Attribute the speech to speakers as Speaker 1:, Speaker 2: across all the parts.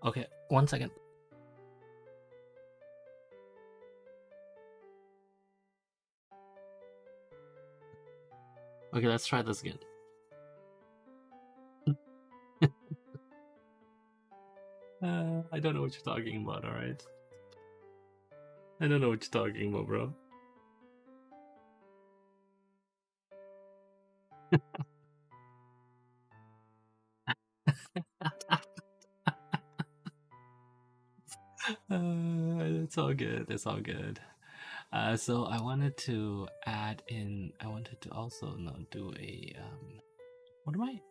Speaker 1: Okay, 1 second. Okay, let's try this again. I don't know what you're talking about, alright? I don't know what you're talking about, bro. It's all good. It's all good. So I wanted to add in. I wanted to also do a. What am I?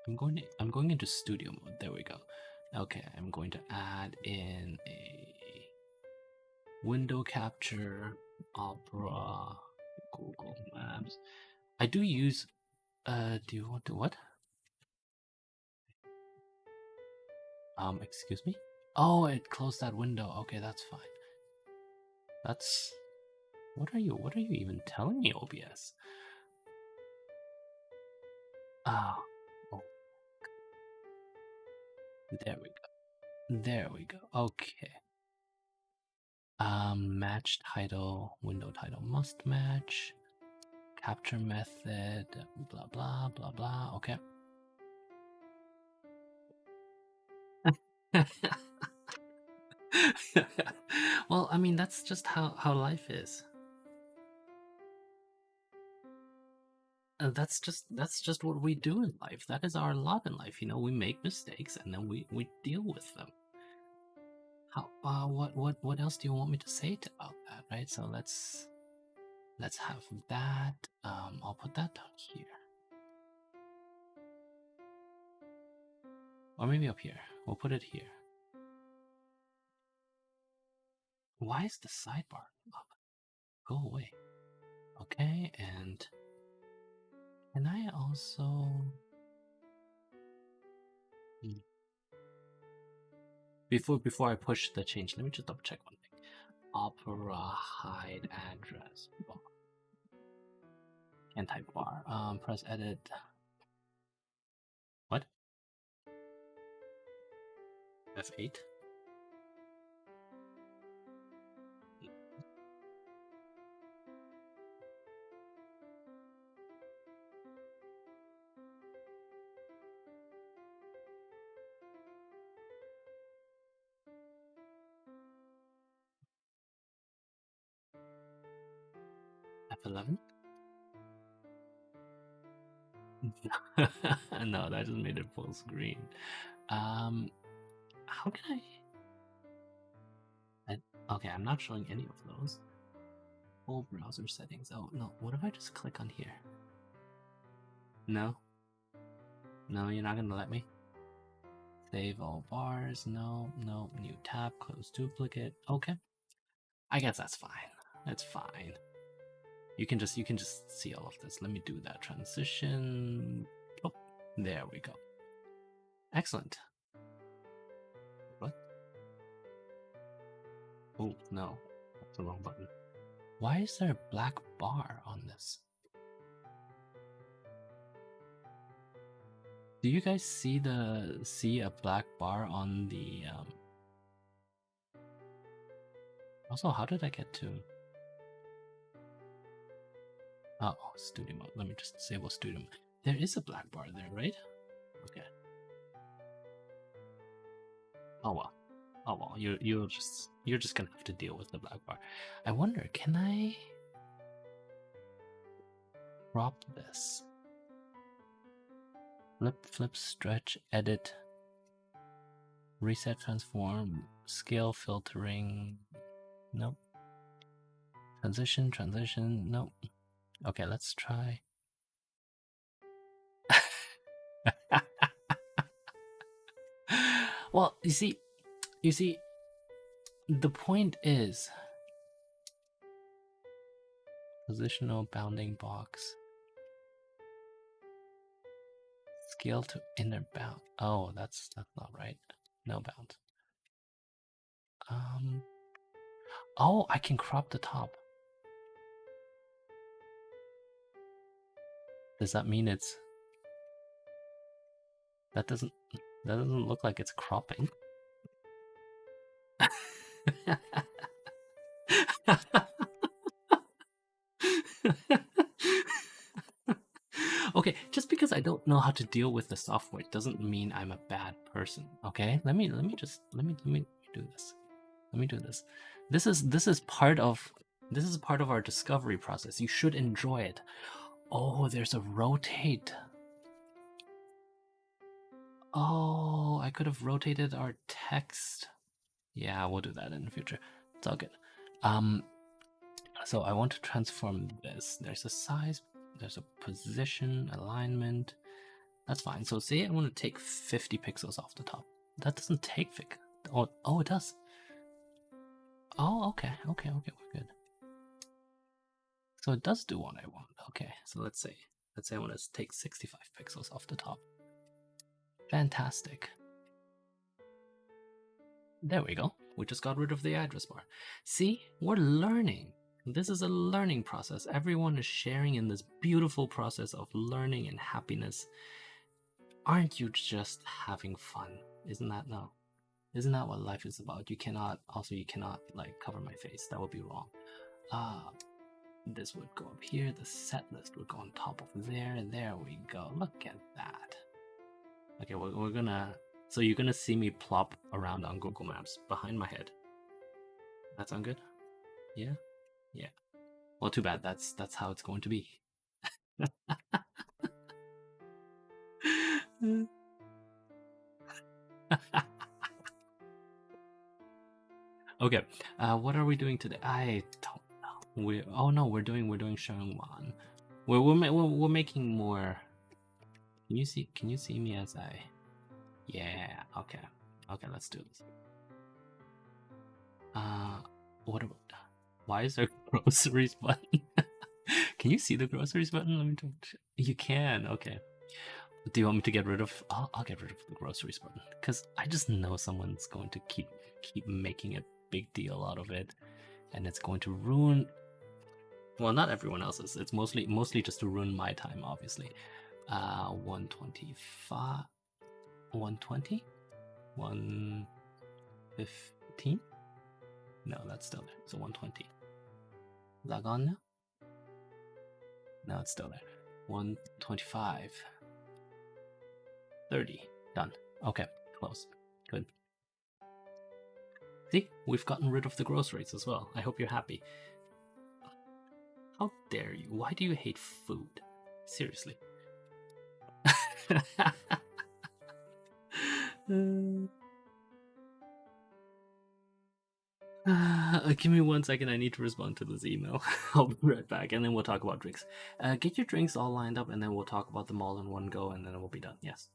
Speaker 1: I'm going into studio mode. There we go. Okay, I'm going to add in a window capture, Opera, Google Maps. I do use. Do you want to what? Excuse me? Oh, it closed that window. Okay, that's fine. That's... What are you even telling me, OBS? Oh. There we go. There we go. Okay. Match title, window title must match. Capture method, blah, blah, blah, blah. Okay. Well, I mean, that's just how life is. That's just what we do in life. That is our lot in life. You know, we make mistakes and then we deal with them. How? What else do you want me to say about that? Right. So let's have that. I'll put that down here, or maybe up here. We'll put it here. Why is the sidebar up? Go away. Okay, and can I also? Before I push the change, let me just double check one thing. Opera hide address bar. Can't type bar. Press edit. What? F8. F11. No, that just made it full screen. How can okay, I'm not showing any of those. Full browser settings. Oh no, what if I just click on here? No? No, you're not gonna let me? Save all bars. No, no, new tab, close duplicate. Okay. I guess that's fine. That's fine. You can just see all of this. Let me do that transition. Oh, there we go. Excellent. What? Oh no, that's the wrong button. Why is there a black bar on this? Do you guys see a black bar on the Also, how did I get to oh, studio mode? Let me just disable studio mode. There is a black bar there, right? Okay. Oh well. Oh well, you're just gonna have to deal with the black bar. I wonder, can I crop this? Flip, stretch, edit, reset, transform, scale, filtering. Nope. Transition, nope. Okay, let's try. Well, you see, the point is positional bounding box. Scale to inner bound. Oh, that's not right. No bound. Oh, I can crop the top. Does that mean it's... That doesn't look like it's cropping. Okay, just because I don't know how to deal with the software doesn't mean I'm a bad person. Okay, let me do this. Let me do this. This is part of our discovery process. You should enjoy it. Oh, there's a rotate. Oh, I could have rotated our text. Yeah, we'll do that in the future. It's all good. So I want to transform this. There's a size, there's a position, alignment. That's fine. So say I want to take 50 pixels off the top. That doesn't take oh, it does. Oh, okay, we're good. So it does do what I want. Okay, so let's say I want to take 65 pixels off the top. Fantastic. There we go. We just got rid of the address bar. See, we're learning. This is a learning process. Everyone is sharing in this beautiful process of learning and happiness. Aren't you just having fun? Isn't that what life is about? You cannot like cover my face. That would be wrong. This would go up here. The set list would go on top of there. There we go. Look at that. Okay, we're gonna. So you're gonna see me plop around on Google Maps behind my head. That sound good? Yeah. Yeah. Well, too bad. That's how it's going to be. Okay. What are we doing today? I don't know. We're doing Shangwan. We're making more. Can you see me as I? Yeah. Okay. Let's do this. What about? Why is there groceries button? Can you see the groceries button? Let me talk. You can. Okay. Do you want me to get rid of? I'll get rid of the groceries button because I just know someone's going to keep making a big deal out of it, and it's going to ruin. Well, not everyone else's. It's mostly just to ruin my time, obviously. 125, 120, 115. No, that's still there. So 120. Is that gone now? No, it's still there. 125. 30. Done. Okay, close. Good. See, we've gotten rid of the groceries as well. I hope you're happy. How dare you? Why do you hate food? Seriously. Give me 1 second. I need to respond to this email. I'll be right back, and then we'll talk about drinks. Get your drinks all lined up, and then we'll talk about them all in one go, and then we'll be done. Yes.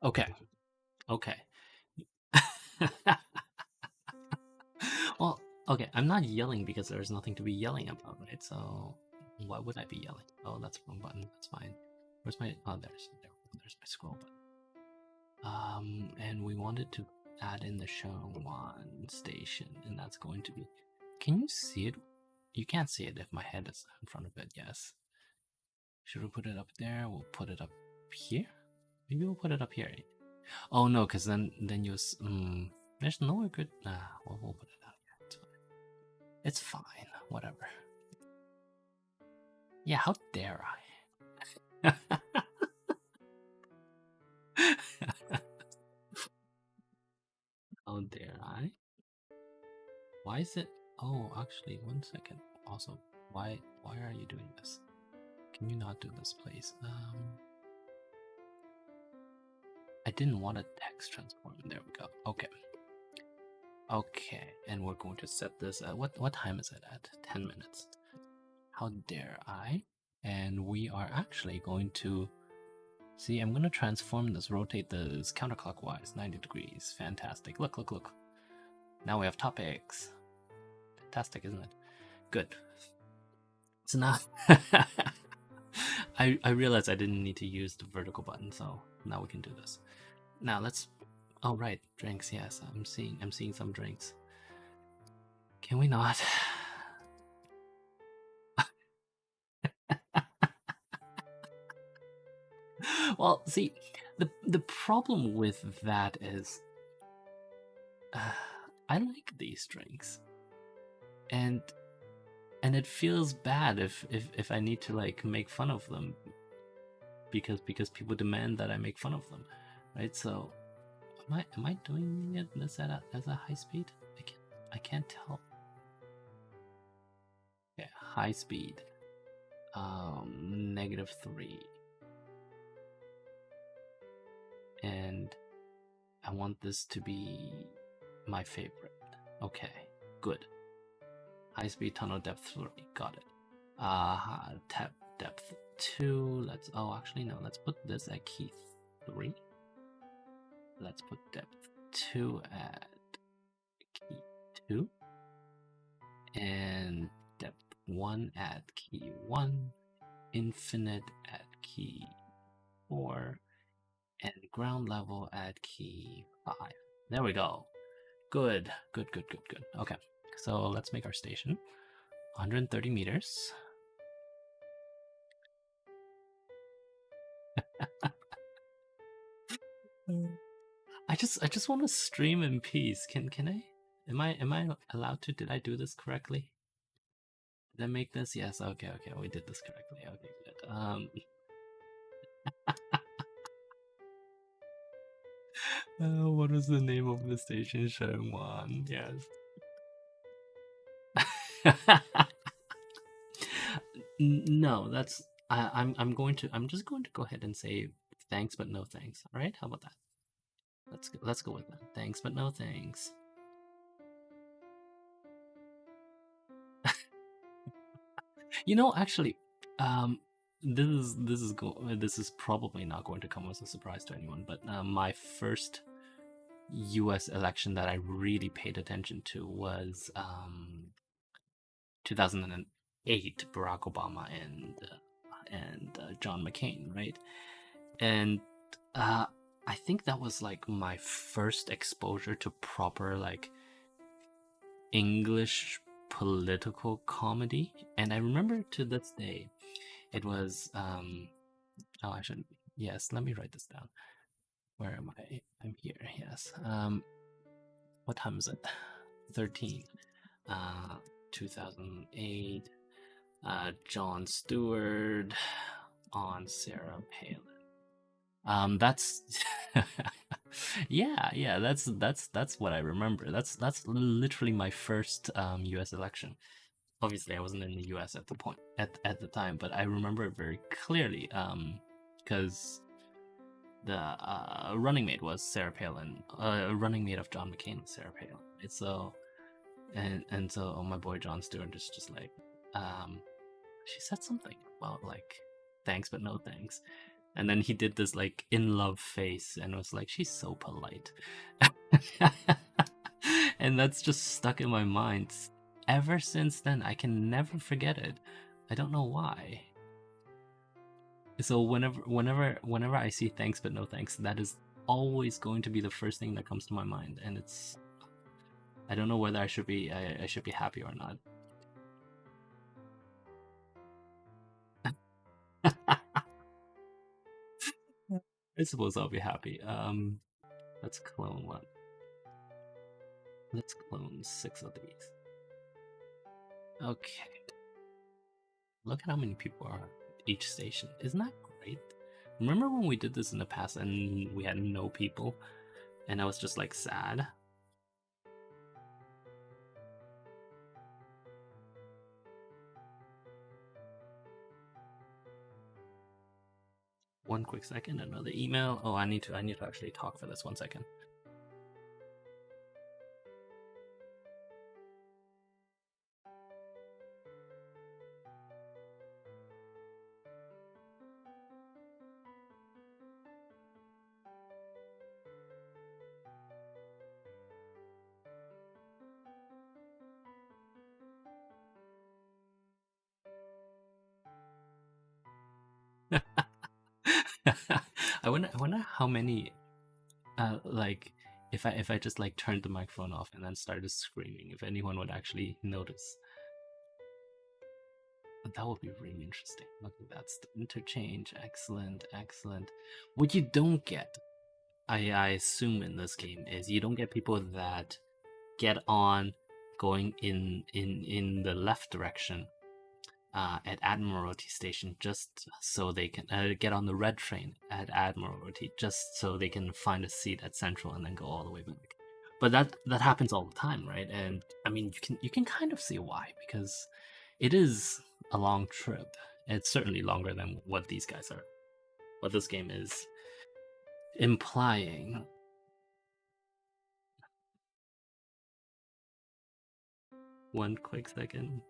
Speaker 1: Okay. Well, okay, I'm not yelling because there's nothing to be yelling about, right? So why would I be yelling? Oh, that's the wrong button. That's fine. Where's my? Oh, there's my scroll button. And we wanted to add in the Shangwan station, and that's going to be. Can you see it? You can't see it if my head is in front of it. Yes. Should we put it up there? We'll put it up here. Maybe we'll put it up here. Oh no, because then you. There's nowhere good. We'll put it out here. It's fine. Whatever. Yeah, how dare I? Why is it? Oh, actually, 1 second. Also, why are you doing this? Can you not do this, please? I didn't want a text transform. There we go. Okay. Okay, and we're going to set this at what time is it at? 10 minutes. How dare I? And we are actually going to see. I'm going to transform this, rotate this counterclockwise, 90 degrees. Fantastic. Look, look, look. Now we have topics. Fantastic, isn't it? Good. It's not. I realized I didn't need to use the vertical button, so now we can do this. Now let's. Oh right, drinks. Yes, I'm seeing some drinks. Can we not? Well, see, the problem with that is, I like these drinks, and it feels bad if I need to like make fun of them because people demand that I make fun of them, right? So am I doing it this at a high speed? I can't tell. Okay, high speed. -3. And I want this to be my favorite. Okay, good. High speed tunnel depth 3. Got it. Depth 2. Let's. Oh, actually no. Let's put this at key 3. Let's put depth 2 at key 2, and depth 1 at key 1, infinite at key 4, and ground level at key 5. There we go. Good. Okay, so let's make our station. 130 meters. I just want to stream in peace. Can I? Am I allowed to? Did I do this correctly? Did I make this? Yes. Okay. We did this correctly. Okay, good. What was the name of the station? Shenwan. Yes. No, that's. I'm just going to go ahead and say thanks, but no thanks. All right. How about that? Let's go with that. Thanks, but no thanks. You know, actually, this is probably not going to come as a surprise to anyone, but my first U.S. election that I really paid attention to was 2008, Barack Obama and John McCain, right? And I think that was like my first exposure to proper like English political comedy, and I remember to this day it was oh, I shouldn't. Yes, let me write this down. Where am I? I'm here. Yes. What time is it? 13. 2008. Jon Stewart on Sarah Palin. That's yeah. That's what I remember. That's literally my first U.S. election. Obviously, I wasn't in the U.S. at the time, but I remember it very clearly. Because the running mate was Sarah Palin. Running mate of John McCain was Sarah Palin. Right? So and so my boy Jon Stewart is just like, she said something about like thanks but no thanks, and then he did this like in love face and was like, she's so polite. And that's just stuck in my mind ever since then. I can never forget it. I don't know why. So whenever I see thanks but no thanks, that is always going to be the first thing that comes to my mind, and it's, I don't know whether I should be happy or not. I suppose I'll be happy. Let's clone one. Let's clone 6 of these. Okay. Look at how many people are at each station. Isn't that great? Remember when we did this in the past and we had no people, and I was just like sad? One quick second, another email. Oh, I need to actually talk for this 1 second. I wonder how many like if I just like turned the microphone off and then started screaming, if anyone would actually notice. But that would be really interesting. Look at that, interchange, excellent, excellent. What you don't get, I assume in this game, is you don't get people that get on going in the left direction at Admiralty Station just so they can get on the red train at Admiralty just so they can find a seat at Central and then go all the way back. But that happens all the time, right? And I mean, you can kind of see why, because it is a long trip. It's certainly longer than what these guys are. What this game is implying. One quick second.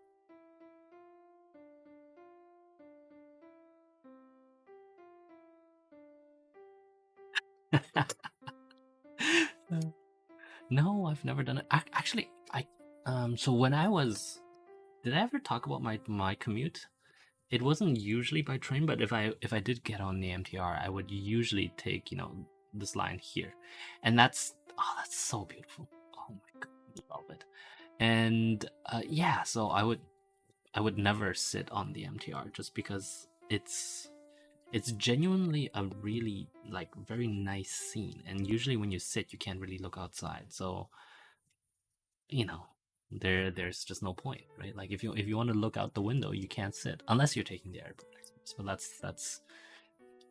Speaker 1: No, I've never done it. Actually, so when I was, did I ever talk about my commute? It wasn't usually by train, but if I did get on the MTR, I would usually take this line here, and that's so beautiful. Oh my god, I love it. And yeah, so I would never sit on the MTR just because it's genuinely a really like very nice scene, and usually when you sit you can't really look outside, so there's just no point, right? Like if you want to look out the window, you can't sit unless you're taking the airport, I suppose. But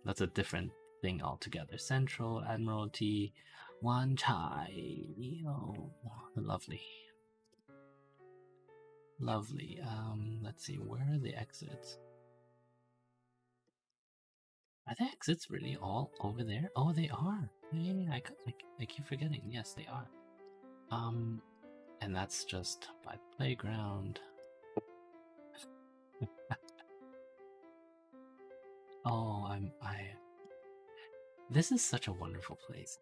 Speaker 1: that's a different thing altogether. Central, Admiralty, Wan Chai, lovely, lovely. Let's see, where are the exits? Are the exits really all over there? Oh, they are. Yeah, I keep forgetting. Yes, they are. And that's just by the playground. Oh, this is such a wonderful place.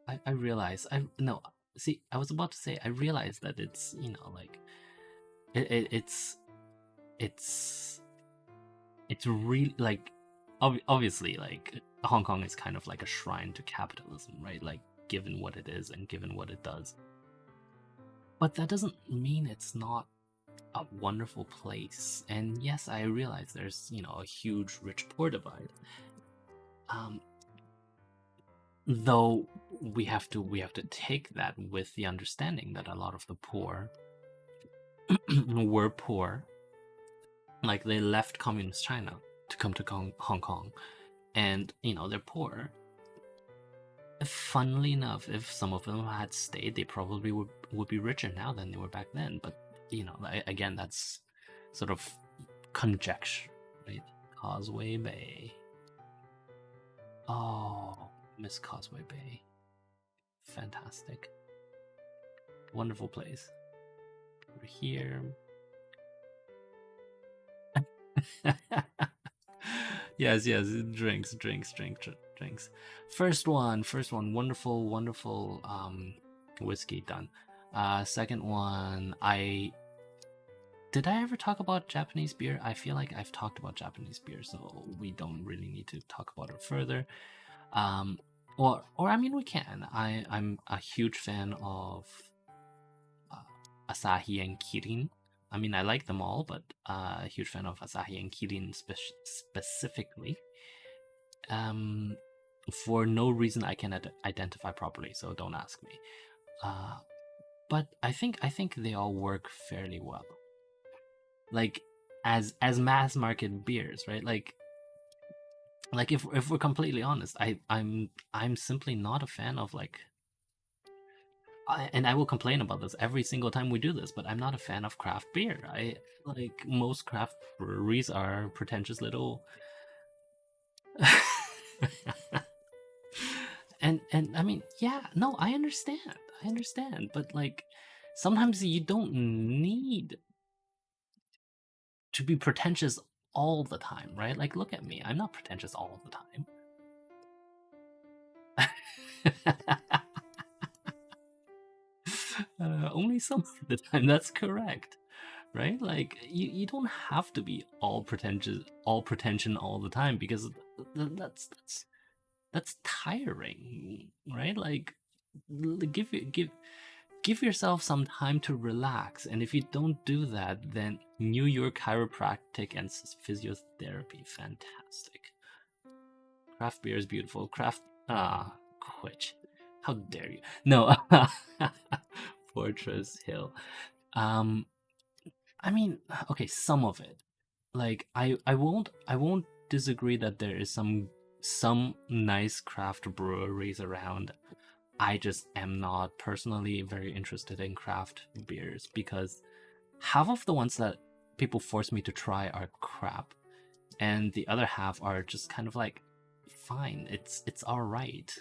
Speaker 1: I realize, no, see, I was about to say, I realize that it's, like, it's really, like, obviously, like, Hong Kong is kind of like a shrine to capitalism, right? Like, given what it is and given what it does. But that doesn't mean it's not a wonderful place. And yes, I realize there's, a huge rich poor divide. Though we have to take that with the understanding that a lot of the poor were poor, like they left communist China to come to Hong Kong, and they're poor. Funnily enough, if some of them had stayed, they probably would be richer now than they were back then. But again, that's sort of conjecture, right? Causeway Bay. Oh, miss Causeway Bay. Fantastic. Wonderful place. We're here. yes, drinks. First one, wonderful whiskey done. Second one, did I ever talk about Japanese beer? I feel like I've talked about Japanese beer, so we don't really need to talk about it further. Or I mean, we can. I'm a huge fan of Asahi and Kirin. I mean, I like them all, but a huge fan of Asahi and Kirin specifically. For no reason I can identify properly, so don't ask me. But I think they all work fairly well. Like as mass market beers, right? Like if we're completely honest, I'm simply not a fan of like. And I will complain about this every single time we do this, but I'm not a fan of craft beer. I like most craft breweries are pretentious little And I mean, yeah, no, I understand, but like sometimes you don't need to be pretentious all the time, right? Like, look at me, I'm not pretentious all the time. Only some of the time. That's correct, right? Like, you don't have to be all pretension all the time, because that's tiring, right? Like, give yourself some time to relax, and if you don't do that, then New York chiropractic and physiotherapy, fantastic. Craft beer is beautiful. Quitch. How dare you? No, Fortress Hill. Um, I mean, okay, some of it. Like, I won't disagree that there is some nice craft breweries around. I just am not personally very interested in craft beers, because half of the ones that people force me to try are crap, and the other half are just kind of like, fine, it's all right.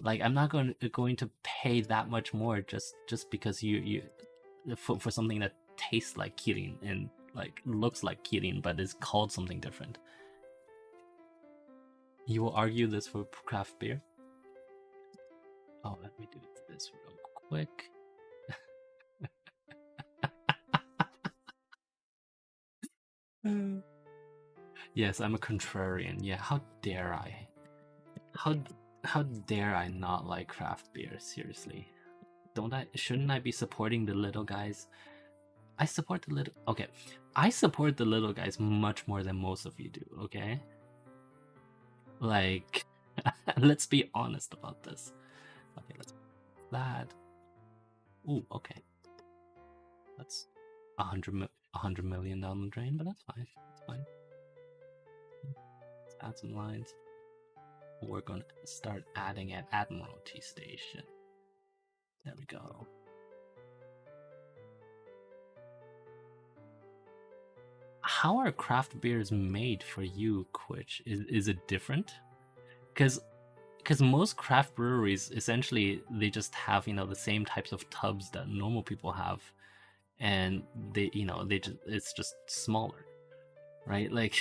Speaker 1: Like, I'm not going to pay that much more just because you for something that tastes like Kirin and like looks like Kirin but is called something different. You will argue this for craft beer? Oh, let me do this real quick. Yes, I'm a contrarian. Yeah, how dare I? How how dare I not like craft beer? Seriously, don't I? Shouldn't I be supporting the little guys? I support the little. Okay, I support the little guys much more than most of you do. Okay, like, let's be honest about this. Okay, let's that. Ooh, okay, that's 100 million down the drain, but that's fine. That's fine. Let's add some lines. We're gonna start adding at Admiralty Station. There we go. How are craft beers made for you, Quitch? Is it different? Because most craft breweries, essentially, they just have the same types of tubs that normal people have, and they just it's just smaller, right? Like,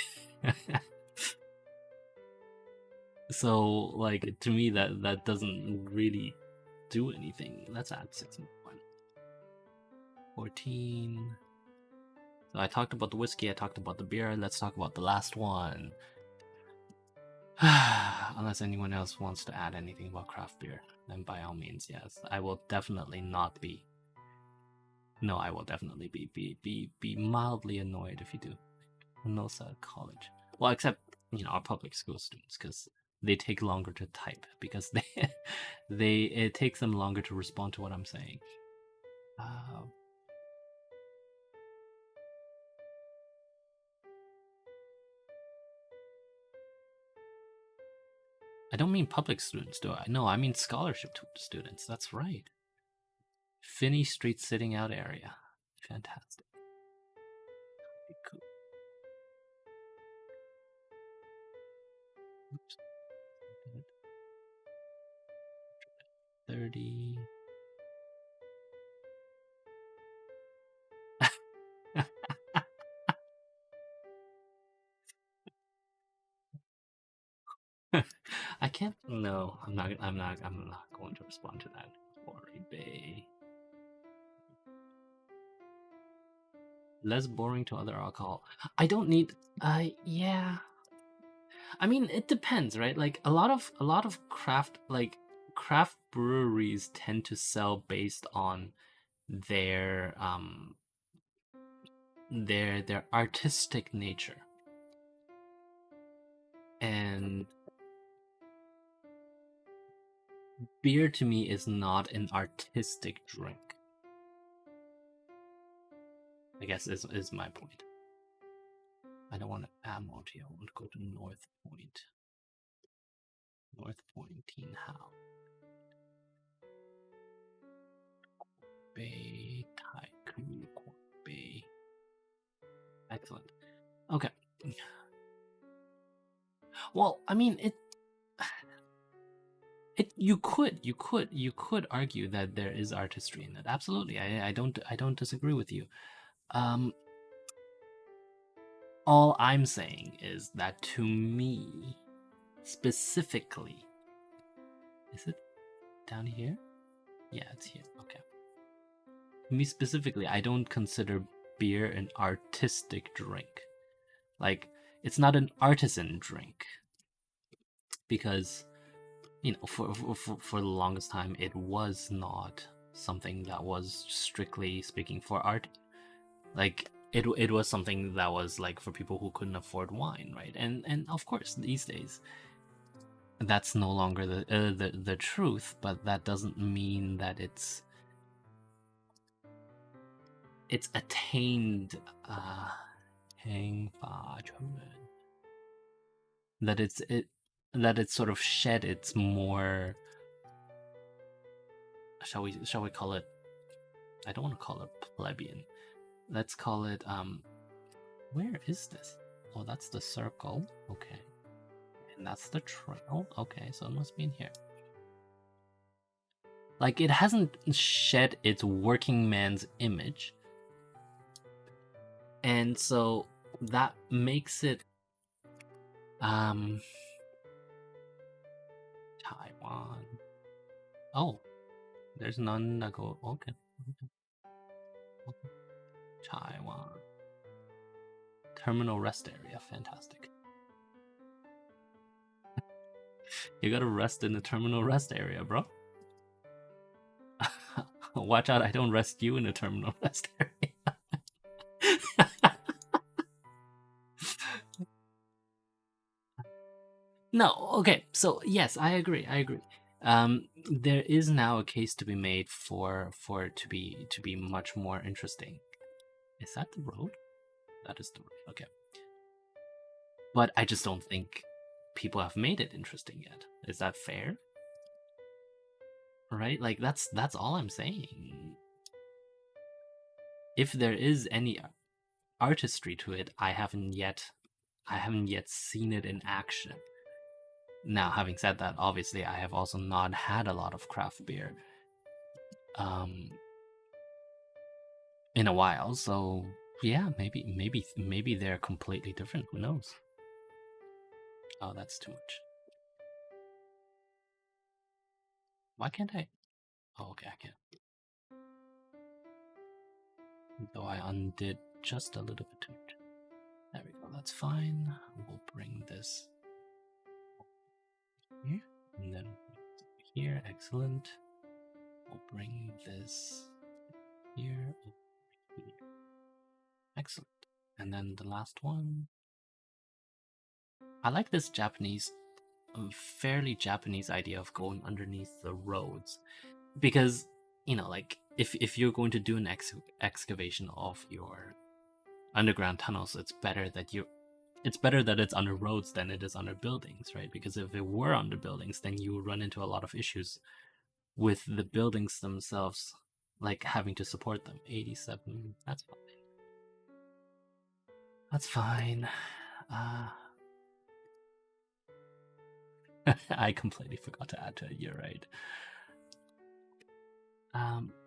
Speaker 1: so like, to me, that doesn't really do anything. Let's add 14. So I talked about the whiskey, I talked about the beer. Let's talk about the last one. Unless anyone else wants to add anything about craft beer, then by all means, yes. I will definitely not be. No, I will definitely be mildly annoyed if you do. Nosa College. Well, except our public school students, because they take longer to type, because it takes them longer to respond to what I'm saying. I don't mean public students, do I? No, I mean scholarship students. That's right. Finney Street sitting out area. Fantastic. Cool. Oops. 30. I can't. No, I'm not. I'm not. I'm not going to respond to that. Quarry Bay. Less boring to other alcohol. I don't need. Yeah. I mean, it depends, right? Like, a lot of craft breweries tend to sell based on their their artistic nature, and beer to me is not an artistic drink. I guess is my point. I don't want to Admiralty. I want to go to North Point. North Point, Teen How. Bay, Taiku, Bay. Excellent. Okay. Well, I mean, you could argue that there is artistry in it. Absolutely, I don't disagree with you. All I'm saying is that to me, specifically, is it down here? Yeah, it's here. Okay. To me specifically, I don't consider beer an artistic drink. Like, it's not an artisan drink because, for the longest time, it was not something that was strictly speaking for art. Like, it was something that was like for people who couldn't afford wine, right? And of course, these days, that's no longer the truth, but that doesn't mean that it's attained that it's sort of shed its more, shall we call it, I don't want to call it plebeian, let's call it where is this? Oh, that's the circle. Okay. And that's the trail. Okay, so it must be in here. Like, it hasn't shed its working man's image, and so that makes it Taiwan. Oh, there's none that go. Okay. Taiwan. Terminal rest area. Fantastic. You gotta rest in the terminal rest area, bro. Watch out, I don't rest you in the terminal rest area. No, okay, so yes, I agree. There is now a case to be made for it to be much more interesting. Is that the road? That is the road. Okay. But I just don't think people have made it interesting yet. Is that fair? Right? Like, that's all I'm saying. If there is any artistry to it, I haven't yet seen it in action. Now, having said that, obviously I have also not had a lot of craft beer in a while, so yeah, maybe they're completely different. Who knows? Oh, that's too much. Why can't I? Oh, okay, I can. Though I undid just a little bit too much. There we go, that's fine. We'll bring this here, and then here, excellent. We'll bring this here, here. Excellent. And then the last one. I like this fairly Japanese idea of going underneath the roads, because like, if you're going to do an excavation of your underground tunnels, it's better that it's under roads than it is under buildings, right? Because if it were under buildings, then you would run into a lot of issues with the buildings themselves, like having to support them. 87, that's fine. That's fine. I completely forgot to add to it. You're right.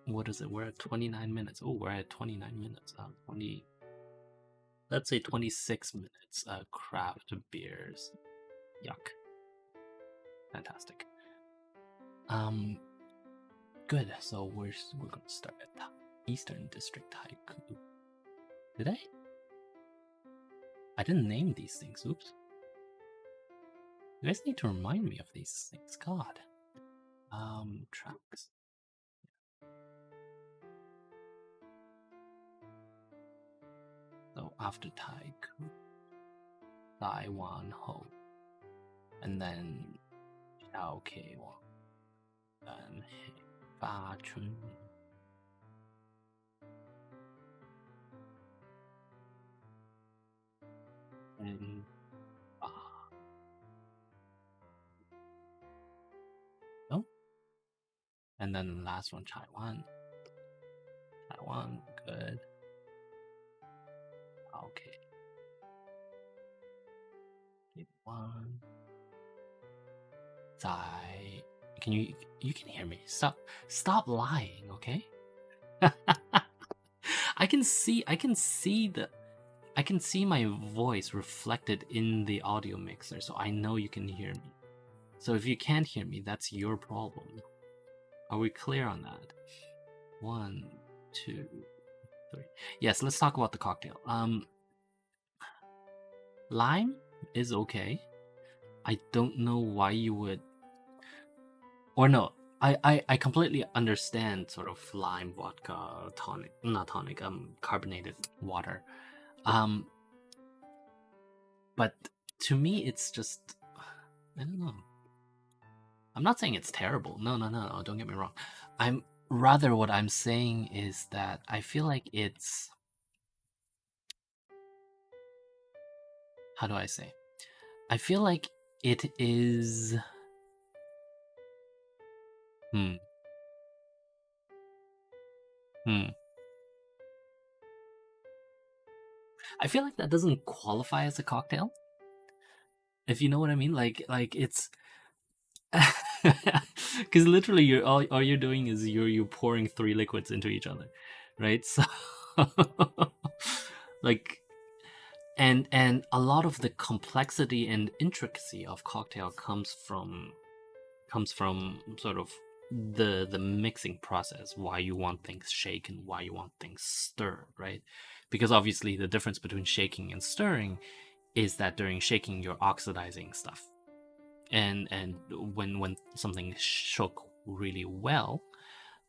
Speaker 1: What is it? We're at 29 minutes. Oh, we're at 29 minutes. 20. Let's say 26 minutes. Craft beers. Yuck. Fantastic. Good. So we're gonna start at the Eastern District Haiku. Did I? I didn't name these things. Oops. You guys need to remind me of these things. God. Tracks. So after Taiku, Taiwan Ho, and then Xiao Ke Wang, and Ba Chun. And oh, and then the last one, Taiwan. Taiwan, good. Okay. One. Can you can hear me? Stop lying, okay? I can see my voice reflected in the audio mixer, so I know you can hear me. So if you can't hear me, that's your problem. Are we clear on that? 1, 2, 3. Yes, let's talk about the cocktail. Lime is okay. I don't know why you would... Or no, I completely understand sort of lime, vodka, tonic, not tonic, carbonated water. But to me, it's just... I don't know. I'm not saying it's terrible. No, don't get me wrong. What I'm saying is that I feel like it's... How do I say? I feel like it is... I feel like that doesn't qualify as a cocktail. If you know what I mean, like it's... Because literally, all you're doing is you're pouring 3 liquids into each other, right? So, like, and a lot of the complexity and intricacy of cocktail comes from sort of the mixing process. Why you want things shaken, why you want things stirred, right? Because obviously, the difference between shaking and stirring is that during shaking, you're oxidizing stuff. And when something shook really well,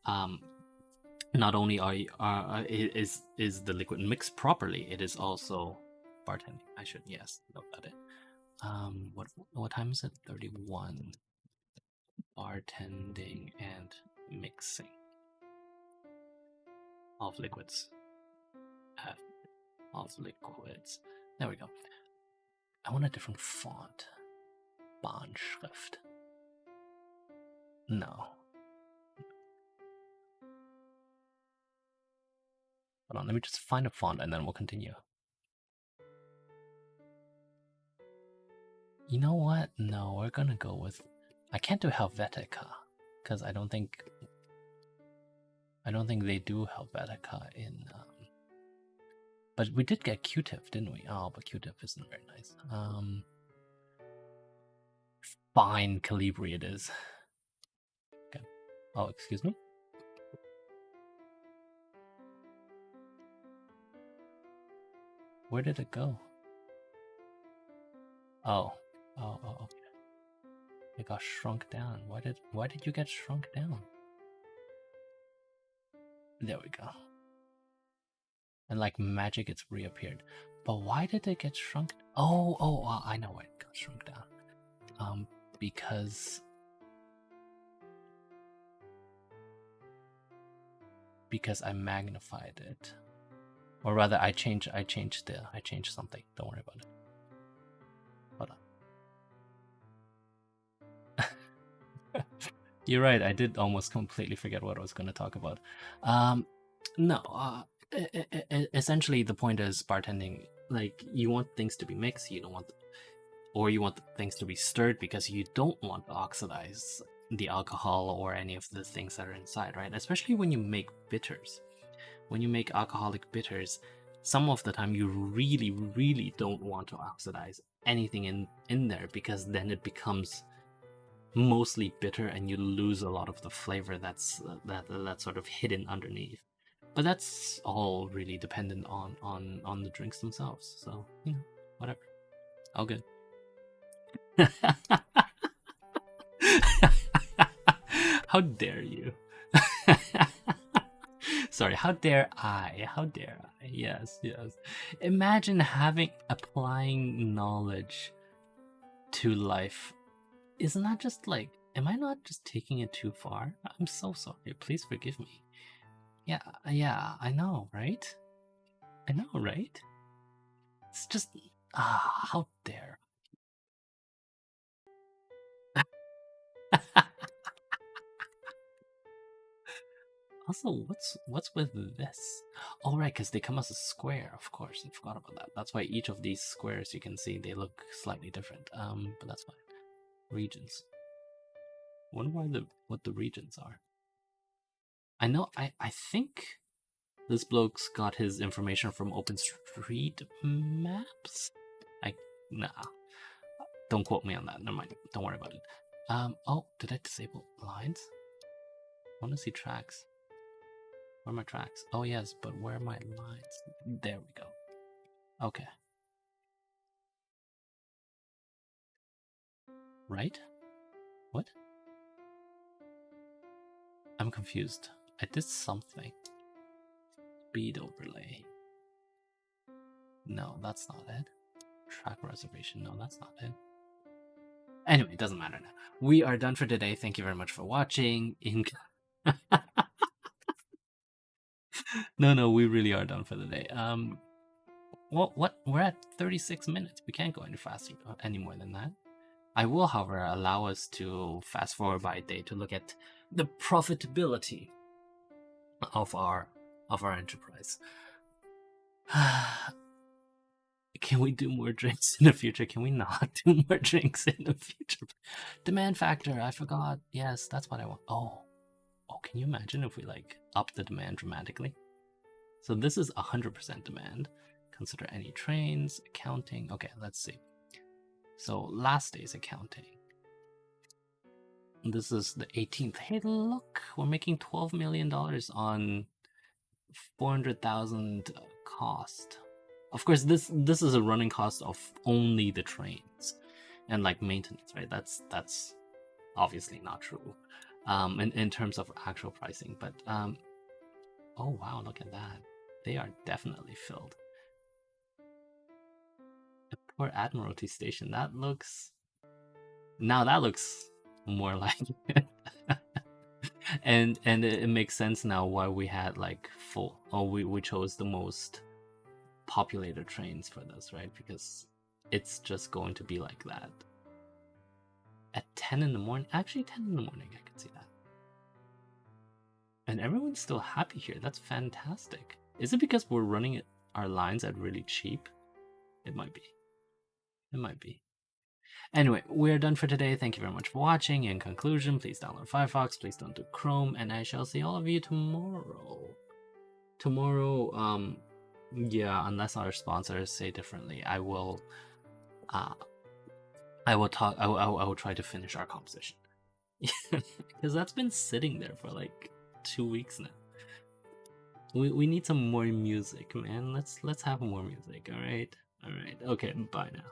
Speaker 1: not only is the liquid mixed properly, it is also bartending. I should note that it. What time is it? 31. Bartending and mixing of liquids. There we go. I want a different font. Bahnschrift. No. Hold on, let me just find a font and then we'll continue. You know what? No, we're gonna go with... I can't do Helvetica, because I don't think they do Helvetica in... But we did get Q-tip, didn't we? Oh, but Q-tip isn't very nice. Fine Calibri it is. Okay. Oh, excuse me? Where did it go? Oh, okay. It got shrunk down. Why did you get shrunk down? There we go. And like magic, it's reappeared. But why did it get shrunk? Oh, I know why it got shrunk down. Because I magnified it, or rather, I changed something. Don't worry about it. Hold on. You're right. I did almost completely forget what I was going to talk about. No. Essentially, the point is bartending. Like, you want things to be mixed. You don't want, or you want things to be stirred because you don't want to oxidize the alcohol or any of the things that are inside, right? Especially when you make bitters. When you make alcoholic bitters, some of the time you really, really don't want to oxidize anything in there, because then it becomes mostly bitter and you lose a lot of the flavor that's sort of hidden underneath. But that's all really dependent on the drinks themselves. So, whatever. All good. How dare you? Sorry, how dare I? Yes. Imagine applying knowledge to life. Isn't that just like, am I not just taking it too far? I'm so sorry. Please forgive me. Yeah, I know, right? It's just, how dare. Also, what's with this? Oh, right, because they come as a square, of course. I forgot about that. That's why each of these squares, you can see, they look slightly different. But that's fine. Regions. Wonder what the regions are. I know. I think this bloke's got his information from OpenStreetMaps. Nah. Don't quote me on that. Never mind. Don't worry about it. Oh, did I disable lines? I want to see tracks. Where are my tracks? Oh yes, but where are my lines? There we go. Okay. Right? What? I'm confused. I did something. Speed overlay. No, that's not it. Track reservation. No, that's not it. Anyway, it doesn't matter now. We are done for today. Thank you very much for watching. No, we really are done for the day. What? We're at 36 minutes. We can't go any faster, any more than that. I will, however, allow us to fast forward by a day to look at the profitability of our enterprise. Can we do more drinks in the future? Can we not do more drinks in the future? Demand factor, I forgot. Yes, that's what I want. Oh, can you imagine if we like up the demand dramatically? So this is 100% demand. Consider any trains, accounting. Okay, let's see. So last day's accounting. This is the 18th. Hey, look, we're making $12 million on 400,000 cost. Of course, this is a running cost of only the trains and like maintenance, right? That's obviously not true in terms of actual pricing. But oh wow, look at that. They are definitely filled. The Port Admiralty station. That looks more like it. and it makes sense now why we had like full. Oh, we chose the most populated trains for this, right? Because it's just going to be like that. At 10 in the morning, actually 10 in the morning, I can see that. And everyone's still happy here. That's fantastic. Is it because we're running our lines at really cheap? It might be. It might be. Anyway, we're done for today. Thank you very much for watching. In conclusion, please download Firefox. Please don't do Chrome. And I shall see all of you tomorrow. Tomorrow, yeah, unless our sponsors say differently, I will try to finish our composition. Because that's been sitting there for like 2 weeks now. We need some more music, man. Let's have more music, alright? Alright, okay, bye now.